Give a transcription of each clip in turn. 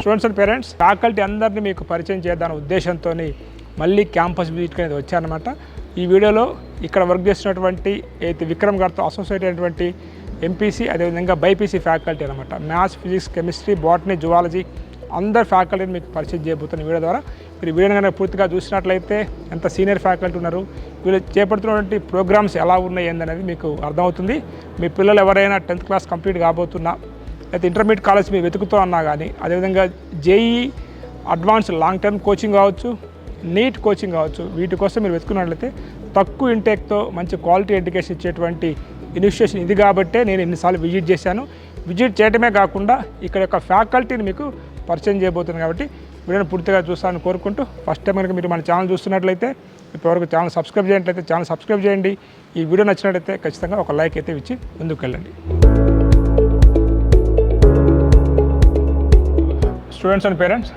Students and parents, faculty అందరినీ మీకు పరిచయం చేద్దాం ఉద్దేశంతో మళ్ళీ క్యాంపస్ విజిట్కి అనేది వచ్చారనమాట. ఈ వీడియోలో ఇక్కడ వర్క్ చేస్తున్నటువంటి అయితే విక్రమ్ గారితో అసోసియేట్ అయినటువంటి ఎంపీసీ అదేవిధంగా బైపీసీ ఫ్యాకల్టీ అనమాట. Maths, physics, chemistry, botany, zoology అందరు ఫ్యాకల్టీని మీకు పరిచయం చేయబోతున్న వీడియో ద్వారా. మీరు వీడియోని కనుక పూర్తిగా చూసినట్లయితే ఎంత సీనియర్ ఫ్యాకల్టీ ఉన్నారు, వీళ్ళు చేపడుతున్నటువంటి ప్రోగ్రామ్స్ ఎలా ఉన్నాయి ఏందనేది మీకు అర్థమవుతుంది. మీ పిల్లలు ఎవరైనా 10th క్లాస్ కంప్లీట్ కాబోతున్నా, అయితే ఇంటర్మీడియట్ కాలేజ్ మీరు వెతుకుతూ అన్నా కానీ, అదేవిధంగా JEE advance long term coaching కావచ్చు, నీట్ కోచింగ్ కావచ్చు, వీటి కోసం మీరు వెతుకున్నట్లయితే తక్కువ ఇంటేక్తో మంచి క్వాలిటీ ఎడ్యుకేషన్ ఇచ్చేటువంటి ఇన్స్టిట్యూషన్ ఇది. కాబట్టే నేను ఎన్నిసార్లు విజిట్ చేశాను. విజిట్ చేయడమే కాకుండా ఇక్కడ యొక్క ఫ్యాకల్టీని మీకు పరిచయం చేయబోతున్నాను. కాబట్టి వీడియోని పూర్తిగా చూస్తానని కోరుకుంటూ, ఫస్ట్ టైం కనుక మీరు మన ఛానల్ చూస్తున్నట్లయితే ఇప్పటివరకు ఛానల్ సబ్స్క్రైబ్ చేయనట్లయితే ఛానల్ సబ్స్క్రైబ్ చేయండి. ఈ వీడియో నచ్చినట్లయితే ఖచ్చితంగా ఒక లైక్ అయితే ఇచ్చి ముందుకు వెళ్ళండి. స్టూడెంట్స్ అండ్ పేరెంట్స్,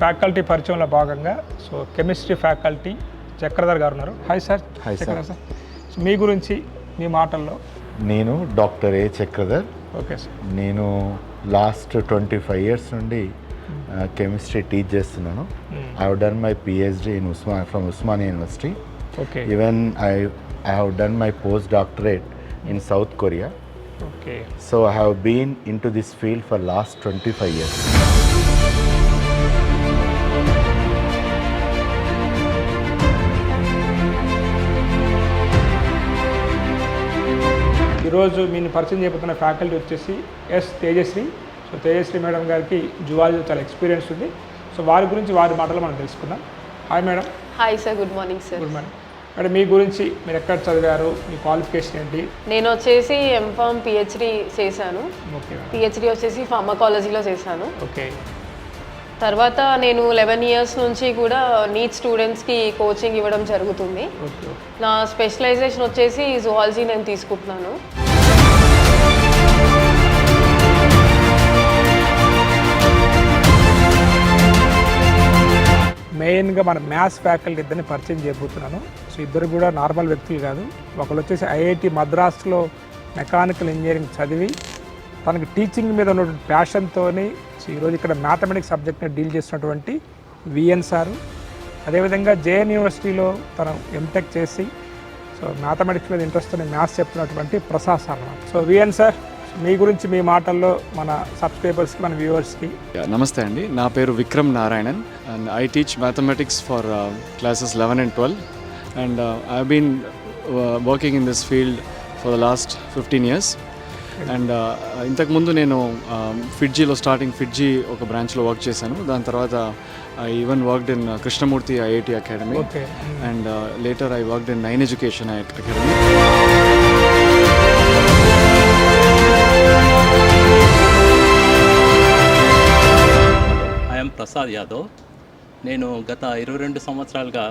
ఫ్యాకల్టీ పరిచయంలో భాగంగా కెమిస్ట్రీ ఫ్యాకల్టీ చక్రధర్ గారు ఉన్నారు. Hi sir. Hi sir. So మీ గురించి మీ మాటల్లో. నేను doctor A Chakradhar. Okay sir. నేను లాస్ట్ 25 years నుండి కెమిస్ట్రీ టీచ్ చేస్తున్నాను. I have done my PhD in from Osmania University. Okay. Even I have done my post doctorate in South Korea. Okay. So I have been into this field for last 25 years. ఈరోజు మీరు పరిచయం చేయబోతున్న faculty వచ్చేసి S Tejashri. So Tejashri madam గారికి zoology చాలా experience ఉంది. So వారి గురించి వారి మాటలు మనం తెలుసుకుందాం. Hi madam. Hi sir, good morning sir. Good morning madam. మీ గురించి మీరు ఎక్కడ చదివారు, మీ క్వాలిఫికేషన్ ఏంటి? నేను వచ్చేసి ఎంఫామ్ పిహెచ్డి చేశాను. ఓకే. పిహెచ్డి వచ్చేసి ఫార్మకాలజీలో చేశాను. ఓకే. తర్వాత నేను 11 years నుంచి కూడా నీట్ స్టూడెంట్స్కి కోచింగ్ ఇవ్వడం జరుగుతుంది. ఓకే. నా స్పెషలైజేషన్ వచ్చేసి జువాలజీ నేను తీసుకుంటున్నాను. మెయిన్గా మన మ్యాథ్స్ ఫ్యాకల్టీ ఇద్దరిని పరిచయం చేయబోతున్నాను. సో ఇద్దరు కూడా నార్మల్ వ్యక్తులు కాదు. ఒకళ్ళు వచ్చేసి ఐఐటి మద్రాస్లో మెకానికల్ ఇంజనీరింగ్ చదివి తనకి టీచింగ్ మీద ఉన్నటువంటి ప్యాషన్తో ఈరోజు ఇక్కడ మ్యాథమెటిక్స్ సబ్జెక్ట్ని డీల్ చేస్తున్నటువంటి విఎన్ సారు. అదేవిధంగా జేఎన్ యూనివర్సిటీలో తను ఎంటెక్ చేసి సో మ్యాథమెటిక్స్ మీద ఇంట్రెస్ట్ అని మ్యాథ్స్ చెప్తున్నటువంటి ప్రసాద్ సార్ అన్నమాట. సో విఎన్ సార్, మీ గురించి మీ మాటల్లో మన సబ్స్క్రైబర్స్కి, మన వ్యూవర్స్కి. నమస్తే అండి, నా పేరు Vikram Narayanan and I teach mathematics for classes 11 and 12 and I have been working in this field for the last 15 years. And ఇంతకుముందు నేను ఫిడ్జీలో ఫిడ్జీ ఒక బ్రాంచ్లో వర్క్ చేశాను. దాని తర్వాత I even worked in Krishnamurthy IIT academy and later I worked in 9 education academy. I'm Prasad Yadav. నేను గత 22 సంవత్సరాలుగా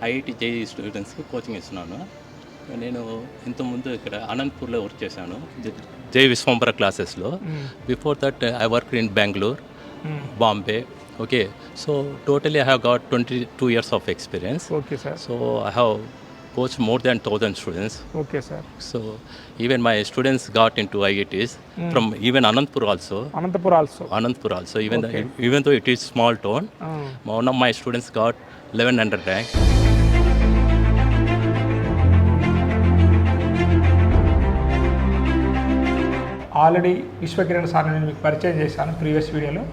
ఐఐటి జేఈ స్టూడెంట్స్కి కోచింగ్ ఇస్తున్నాను. నేను ఇంతకుముందు ఇక్కడ అనంతపూర్లో వర్క్ చేశాను జై విశ్వంబర క్లాసెస్లో. Before that I work in Bengaluru, Bombay. Okay. So totally I have got 22 years of experience. Okay sir. So I have coached more than 1,000 students. Okay sir. So even my students got into IITs from even Anantapur also. Even though it is small town, one of my students got 1100 rank. Already Vishwakiran సార్ని నేను మీకు పరిచయం చేశాను previous వీడియోలో.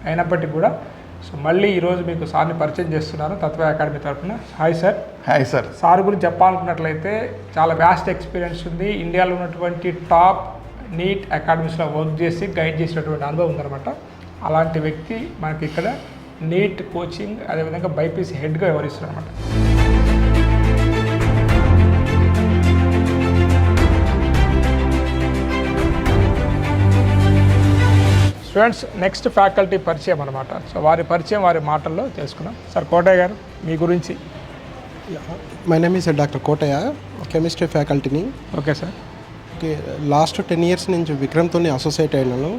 అయినప్పటికీ కూడా so మళ్ళీ ఈరోజు మీకు సార్ని పరిచయం చేస్తున్నాను తత్వ అకాడమీ తరఫున. Hi sir. Hi sir. Sir గురించి చెప్పాలనుకున్నట్లయితే చాలా వ్యాస్ట్ ఎక్స్పీరియన్స్ ఉంది. ఇండియాలో ఉన్నటువంటి టాప్ నీట్ అకాడమీస్లో వర్క్ చేసి గైడ్ చేసినటువంటి అనుభవం ఉందన్నమాట. అలాంటి వ్యక్తి మనకి ఇక్కడ నీట్ కోచింగ్ అదేవిధంగా బైపీసీ హెడ్గా వ్యవహరిస్తున్నారు అనమాట. స్టూడెంట్స్, నెక్స్ట్ ఫ్యాకల్టీ పరిచయం అనమాట. సో వారి పరిచయం వారి మాటల్లో తెలుసుకున్నాం. సార్ కోటయ్య గారు, మీ గురించి. My name is doctor Kotayya, chemistry ఫ్యాకల్టీని. Okay sir. Okay. Last 10 years నుంచి విక్రమ్తో అసోసియేట్ అయినాను.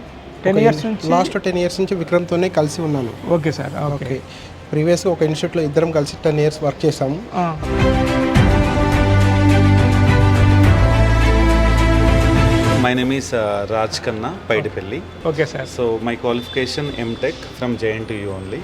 10 years నుంచి? లాస్ట్ 10 years నుంచి విక్రమ్తోనే కలిసి ఉన్నాను. Okay sir. ఓకే. ప్రీవియస్గా ఒక ఇన్స్టిట్యూట్లో ఇద్దరం కలిసి 10 years వర్క్ చేసాము. My name is Raj Khanna, Paidipelli. Okay sir. So my qualification MTech from JNTU only.